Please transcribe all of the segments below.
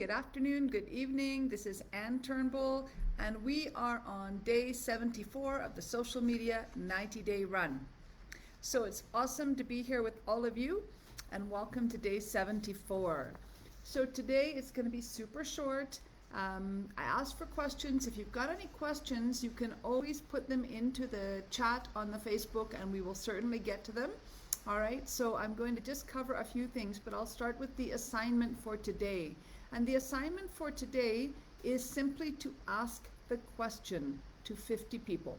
good afternoon, good evening. This is Ann Turnbull, and we are on day 74 of the social media 90-day run. So it's awesome to be here with all of you, and welcome to day 74. So today it's going to be super short. I asked for questions. If you've got any questions, you can always put them into the chat on the Facebook, and we will certainly get to them. All right, so I'm going to just cover a few things, but I'll start with the assignment for today. And the assignment for today is simply to ask the question to 50 people.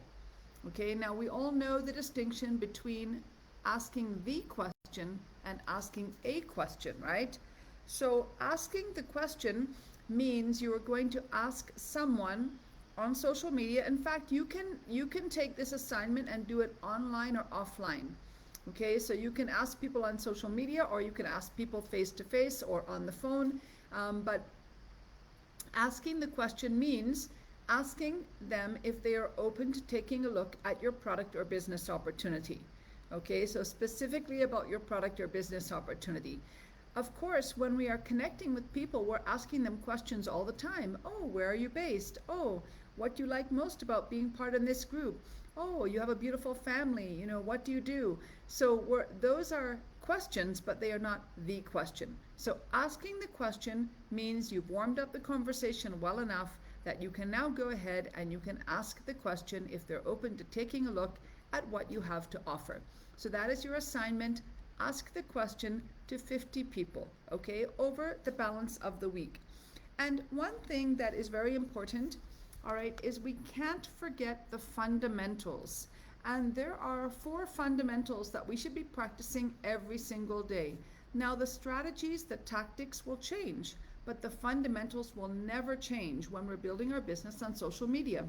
Okay, now we all know the distinction between asking the question and asking a question, right? So asking the question means you are going to ask someone on social media. In fact, you can take this assignment and do it online or offline. Okay, so you can ask people on social media, or you can ask people face to face or on the phone. But asking the question means asking them if they are open to taking a look at your product or business opportunity. Okay, so specifically about your product or business opportunity. Of course, when we are connecting with people, we're asking them questions all the time. Oh, where are you based? Oh, what do you like most about being part of this group? Oh, you have a beautiful family. You know, what do you do? So those are questions, but they are not the question. So asking the question means you've warmed up the conversation well enough that you can now go ahead and you can ask the question if they're open to taking a look at what you have to offer. So that is your assignment. Ask the question to 50 people, okay, over the balance of the week. And one thing that is very important, all right, is we can't forget the fundamentals. And there are 4 fundamentals that we should be practicing every single day. Now, the strategies, the tactics will change, but the fundamentals will never change when we're building our business on social media.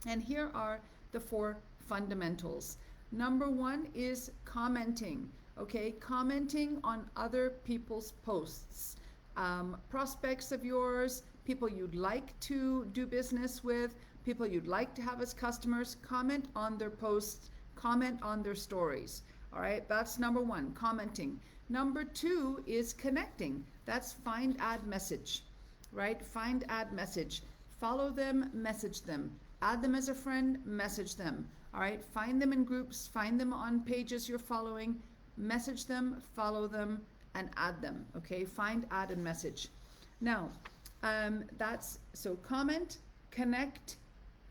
And here are the 4 fundamentals. Number 1 is commenting, okay? Commenting on other people's posts. Prospects of yours, people you'd like to do business with, people you'd like to have as customers, comment on their posts, comment on their stories. All right, that's number 1, commenting. Number 2 is connecting. That's find, add, message, right? Find, add, message. Follow them, message them. Add them as a friend, message them. All right, find them in groups, find them on pages you're following, message them, follow them, and add them. Okay, find, add, and message. Now, that's so comment, connect,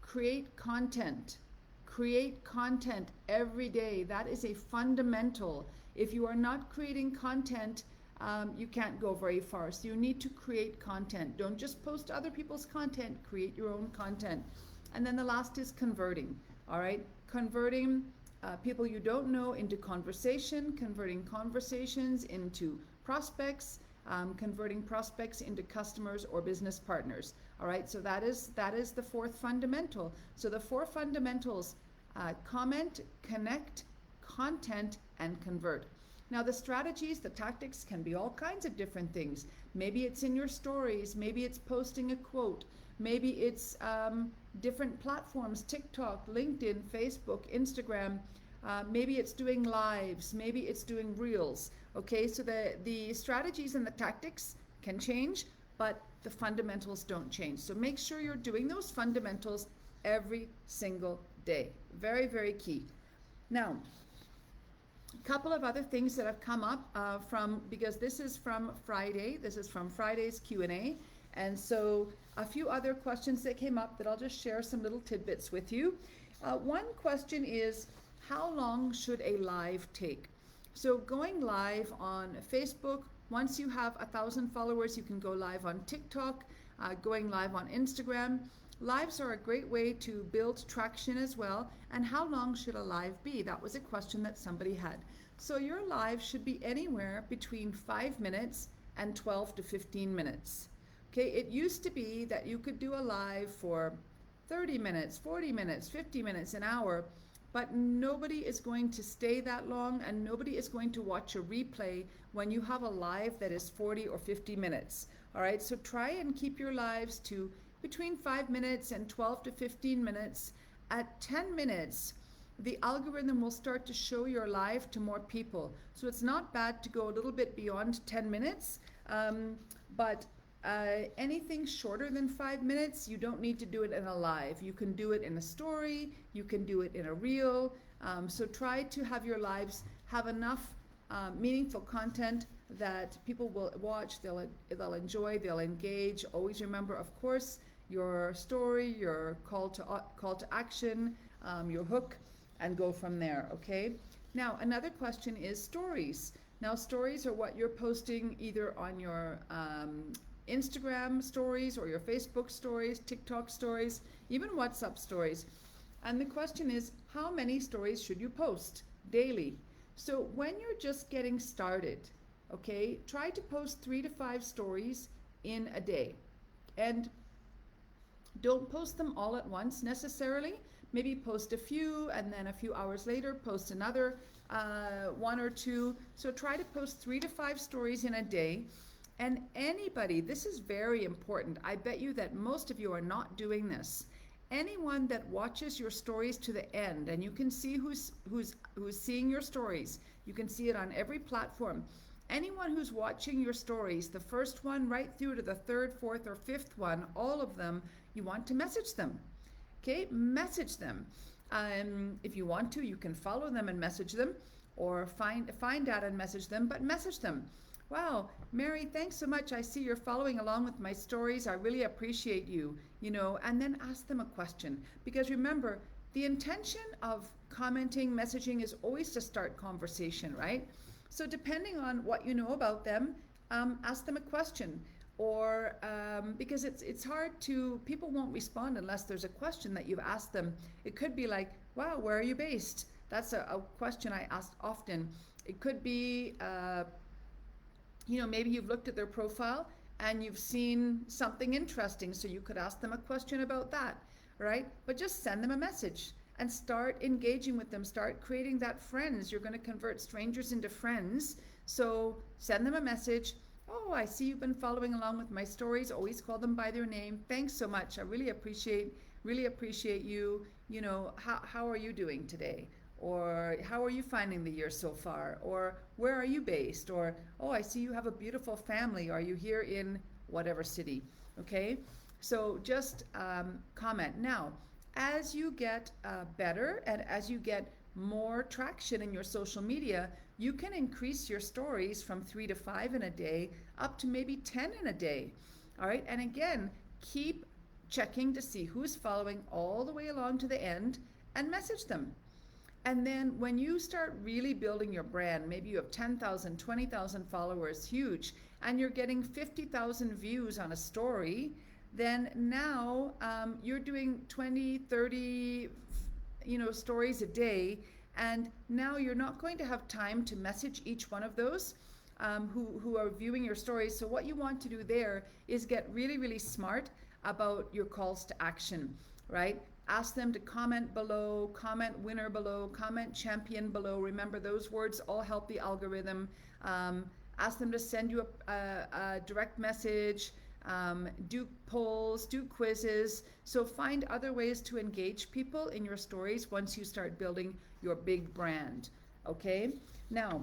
create content. Create content every day. That is a fundamental. If you are not creating content, you can't go very far. So you need to create content. Don't just post other people's content, create your own content. And then the last is converting. All right, converting people you don't know into conversation, converting conversations into prospects, converting prospects into customers or business partners. All right, so that is the 4th fundamental. So the 4 fundamentals: comment, connect, content, and convert. Now the strategies, the tactics can be all kinds of different things. Maybe it's in your stories, maybe it's posting a quote, maybe it's different platforms, TikTok, LinkedIn, Facebook, Instagram. Maybe it's doing lives, maybe it's doing reels. Okay, so the strategies and the tactics can change, but the fundamentals don't change. So make sure you're doing those fundamentals every single day. Very, very key. Now, a couple of other things that have come up because this is from Friday. This is from Friday's Q&A. And so a few other questions that came up that I'll just share some little tidbits with you. One question is, how long should a live take? So going live on Facebook, once you have 1,000 followers, you can go live on TikTok, going live on Instagram. Lives are a great way to build traction as well. And how long should a live be? That was a question that somebody had. So your live should be anywhere between 5 minutes and 12 to 15 minutes. Okay, it used to be that you could do a live for 30 minutes, 40 minutes, 50 minutes, an hour, but nobody is going to stay that long, and nobody is going to watch a replay when you have a live that is 40 or 50 minutes. All right, so try and keep your lives to between 5 minutes and 12 to 15 minutes. At 10 minutes, the algorithm will start to show your live to more people. So it's not bad to go a little bit beyond 10 minutes, but Anything shorter than 5 minutes, you don't need to do it in a live. You can do it in a story, you can do it in a reel. So try to have your lives have enough meaningful content that people will watch, they'll enjoy, they'll engage. Always remember, of course, your story, your call to action, your hook, and go from there, okay? Now, another question is stories. Now, stories are what you're posting either on your Instagram stories or your Facebook stories, TikTok stories, even WhatsApp stories. And the question is, how many stories should you post daily? So when you're just getting started, okay, try to post 3 to 5 stories in a day. And don't post them all at once necessarily. Maybe post a few, and then a few hours later post another 1 or 2. So try to post 3 to 5 stories in a day. And anybody, this is very important. I bet you that most of you are not doing this. Anyone that watches your stories to the end, and you can see who's seeing your stories. You can see it on every platform. Anyone who's watching your stories, the first one right through to the third, fourth, or fifth one, all of them, you want to message them. Okay, message them. If you want to, you can follow them and message them, or find out and message them, but message them. Wow, Mary, thanks so much. I see you're following along with my stories. I really appreciate you, and then ask them a question. Because remember, the intention of commenting, messaging is always to start conversation, right? So depending on what you know about them, ask them a question. Or because it's hard to, people won't respond unless there's a question that you've asked them. It could be like, wow, where are you based? That's a question I ask often. It could be, maybe you've looked at their profile and you've seen something interesting, so you could ask them a question about that, right? But just send them a message and start engaging with them. Start creating that friends. You're going to convert strangers into friends. So send them a message. Oh, I see you've been following along with my stories. Always call them by their name. Thanks so much. I really appreciate you. How are you doing today? Or how are you finding the year so far? Or where are you based? Or, oh, I see you have a beautiful family. Are you here in whatever city? Okay, so just comment. Now, as you get better and as you get more traction in your social media, you can increase your stories from 3 to 5 in a day up to maybe 10 in a day. All right, and again, keep checking to see who's following all the way along to the end and message them. And then when you start really building your brand, maybe you have 10,000, 20,000 followers, huge, and you're getting 50,000 views on a story, then now you're doing 20, 30, stories a day, and now you're not going to have time to message each one of those who are viewing your stories. So what you want to do there is get really, really smart about your calls to action, right? Ask them to comment below, comment winner below, comment champion below. Remember, those words all help the algorithm. Ask them to send you a direct message, do polls, do quizzes. So find other ways to engage people in your stories once you start building your big brand. Okay, now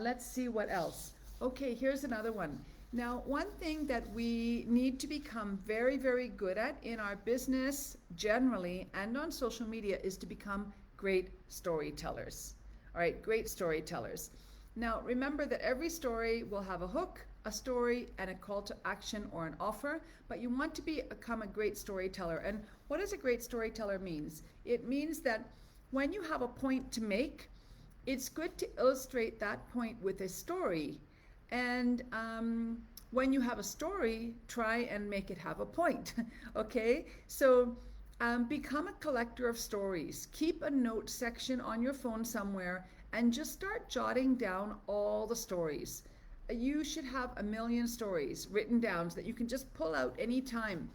let's see what else. Okay, here's another one. Now, one thing that we need to become very, very good at in our business generally and on social media is to become great storytellers. All right, great storytellers. Now, remember that every story will have a hook, a story, and a call to action or an offer, but you want to become a great storyteller. And what does a great storyteller means? It means that when you have a point to make, it's good to illustrate that point with a story. And when you have a story, try and make it have a point, okay? So become a collector of stories. Keep a note section on your phone somewhere and just start jotting down all the stories. You should have 1 million stories written down so that you can just pull out any time.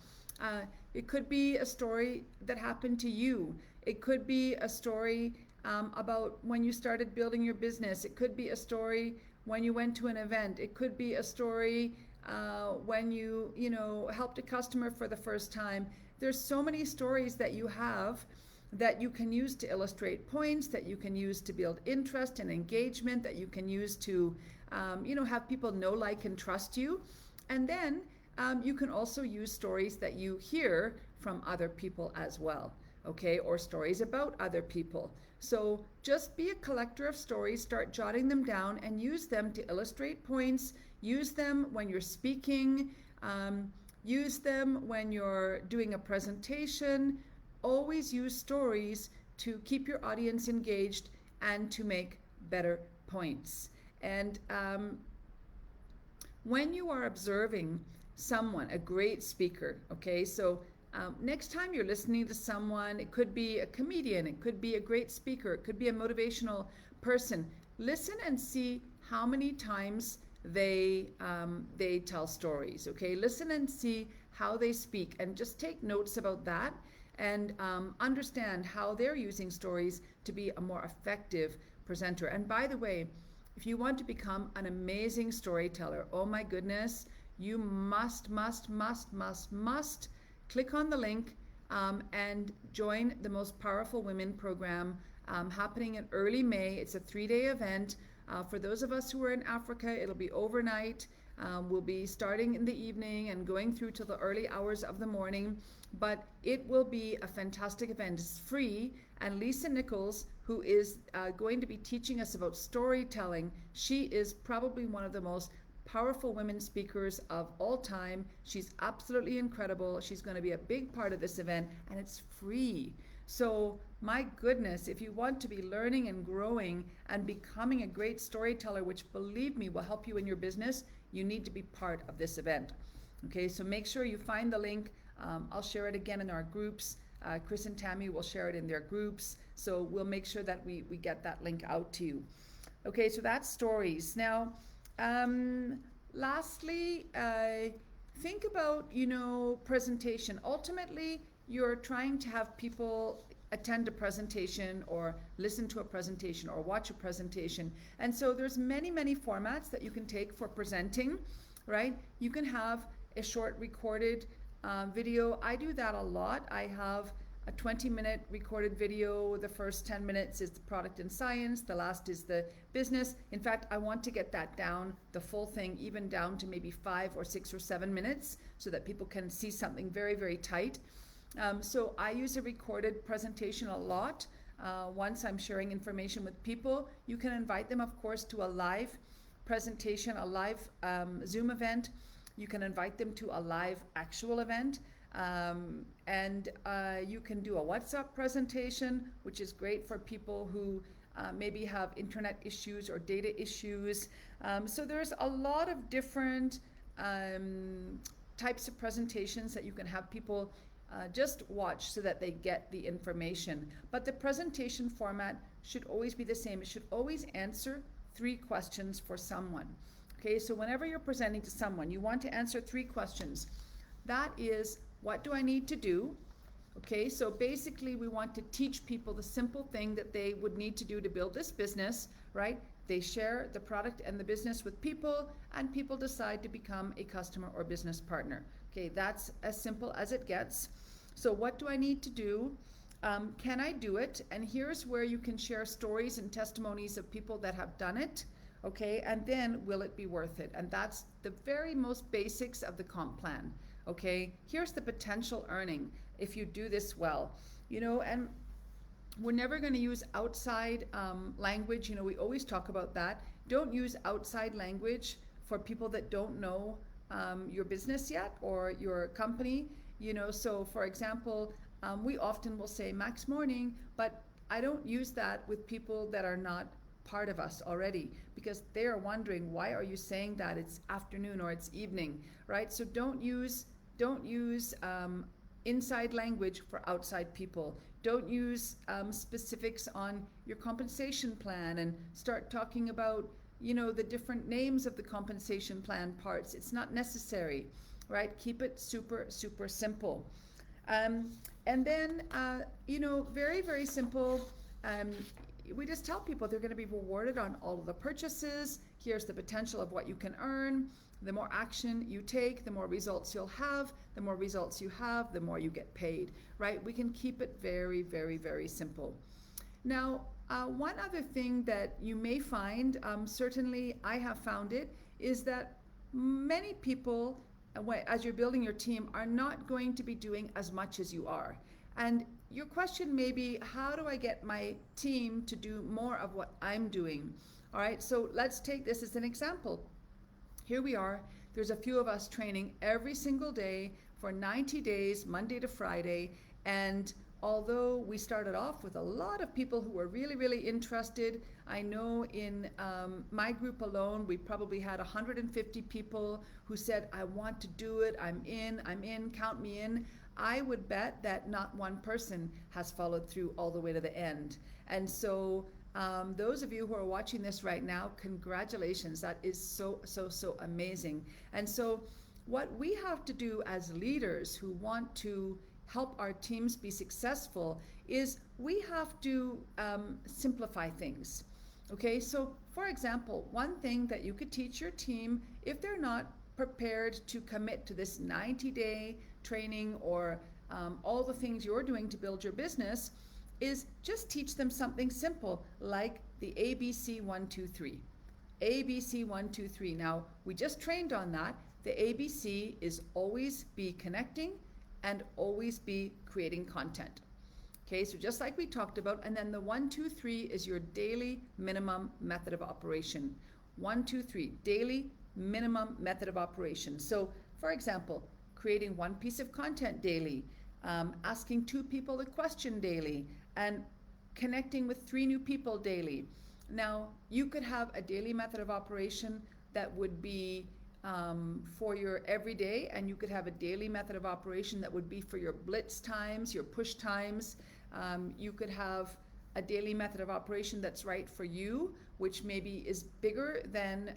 It could be a story that happened to you. It could be a story about when you started building your business. It could be a story when you went to an event. It could be a story when you helped a customer for the first time. There's so many stories that you have that you can use to illustrate points, that you can use to build interest and engagement, that you can use to have people know, like, and trust you. And then you can also use stories that you hear from other people as well, okay, or stories about other people. So just be a collector of stories, start jotting them down, and use them to illustrate points. Use them when you're speaking, use them when you're doing a presentation. Always use stories to keep your audience engaged and to make better points. And when you are observing someone, a great speaker, okay, so next time you're listening to someone, it could be a comedian, it could be a great speaker, it could be a motivational person. Listen and see how many times they tell stories. Okay, listen and see how they speak, and just take notes about that, and understand how they're using stories to be a more effective presenter. And by the way, if you want to become an amazing storyteller, oh my goodness, you must click on the link and join the Most Powerful Women program happening in early May. It's a 3-day event. For those of us who are in Africa, it'll be overnight. We'll be starting in the evening and going through till the early hours of the morning. But it will be a fantastic event. It's free. And Lisa Nichols, who is going to be teaching us about storytelling, she is probably one of the most powerful women speakers of all time. She's absolutely incredible. She's going to be a big part of this event, and it's free. So my goodness, if you want to be learning and growing and becoming a great storyteller, which believe me will help you in your business, you need to be part of this event. Okay, so make sure you find the link. I'll share it again in our groups. Chris and Tammy will share it in their groups. So we'll make sure that we get that link out to you. Okay, so that's stories. Now, lastly, think about, presentation. Ultimately, you're trying to have people attend a presentation or listen to a presentation or watch a presentation. And so there's many formats that you can take for presenting, right? You can have a short recorded video. I do that a lot. I have a 20-minute recorded video. The first 10 minutes is the product and science. The last is the business. In fact, I want to get that down, the full thing, even down to maybe 5 or 6 or 7 minutes so that people can see something very tight. So I use a recorded presentation a lot. Once I'm sharing information with people, you can invite them, of course, to a live presentation, a live Zoom event. You can invite them to a live actual event. And you can do a WhatsApp presentation, which is great for people who maybe have internet issues or data issues. So there's a lot of different types of presentations that you can have people just watch so that they get the information. But the presentation format should always be the same. It should always answer 3 questions for someone. Okay, so whenever you're presenting to someone, you want to answer 3 questions. That is, what do I need to do? Okay, so basically we want to teach people the simple thing that they would need to do to build this business, right? They share the product and the business with people, and people decide to become a customer or business partner. Okay, that's as simple as it gets. So what do I need to do? Can I do it? And here's where you can share stories and testimonies of people that have done it. Okay, and then will it be worth it? And that's the very most basics of the comp plan. Okay, here's the potential earning if you do this well. And we're never going to use outside language. We always talk about that. Don't use outside language for people that don't know your business yet or your company. So for example, we often will say Max Morning, but I don't use that with people that are not part of us already, because they are wondering, why are you saying that? It's afternoon or it's evening, right? So don't use inside language for outside people. Don't use specifics on your compensation plan and start talking about the different names of the compensation plan parts. It's not necessary, right? Keep it super simple. And then very simple. We just tell people they're going to be rewarded on all of the purchases. Here's the potential of what you can earn. The more action you take, the more results you'll have. The more results you have, the more you get paid, right? We can keep it very simple. Now, one other thing that you may find, certainly I have found it, is that many people, as you're building your team, are not going to be doing as much as you are. And your question may be, how do I get my team to do more of what I'm doing? All right, so let's take this as an example. Here we are. There's a few of us training every single day for 90 days, Monday to Friday. And although we started off with a lot of people who were really, really interested, I know in my group alone, we probably had 150 people who said, I want to do it, I'm in, count me in. I would bet that not one person has followed through all the way to the end. And so those of you who are watching this right now, congratulations. That is so, so, so amazing. And so what we have to do as leaders who want to help our teams be successful is we have to simplify things. Okay, so for example, one thing that you could teach your team if they're not prepared to commit to this 90-day training or all the things you're doing to build your business is just teach them something simple like the ABC 1 2 3. ABC 1 2 3. Now, we just trained on that. The ABC is always be connecting and always be creating content. Okay, so just like we talked about, and then the 1 2 3 is your daily minimum method of operation. 1 2 3, daily minimum method of operation. So, for example, creating one piece of content daily, asking 2 people a question daily, and connecting with 3 new people daily. Now, you could have a daily method of operation that would be for your everyday, and you could have a daily method of operation that would be for your blitz times, your push times. You could have a daily method of operation that's right for you, which maybe is bigger than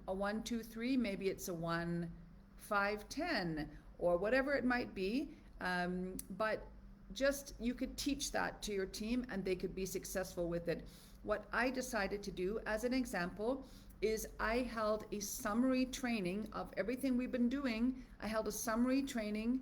a 1 2 3. Maybe it's a 1 5 10 or whatever it might be. But just you could teach that to your team and they could be successful with it. What I decided to do as an example is I held a summary training of everything we've been doing. I held a summary training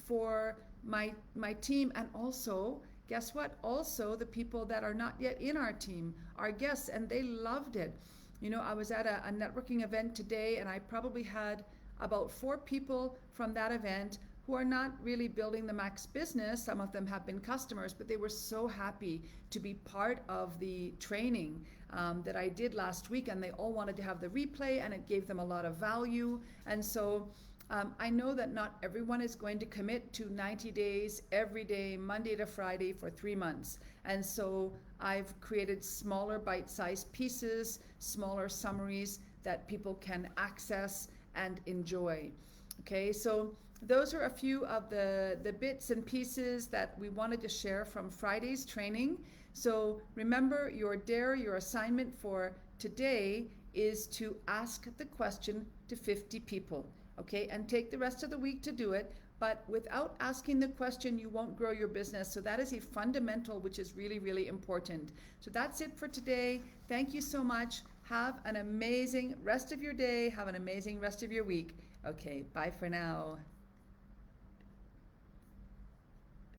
for my team, and also, guess what? Also the people that are not yet in our team, our guests, and they loved it. You know, I was at a networking event today and I probably had about 4 people from that event who are not really building the Max business. Some of them have been customers, but they were so happy to be part of the training that I did last week, and they all wanted to have the replay, and it gave them a lot of value. And so I know that not everyone is going to commit to 90 days every day, Monday to Friday for 3 months. And so I've created smaller bite-sized pieces, smaller summaries that people can access and enjoy. Okay, so those are a few of the bits and pieces that we wanted to share from Friday's training. So remember, your assignment for today is to ask the question to 50 people, okay? And take the rest of the week to do it. But without asking the question, you won't grow your business. So that is a fundamental, which is really, really important. So that's it for today. Thank you so much. Have an amazing rest of your day. Have an amazing rest of your week. Okay, bye for now.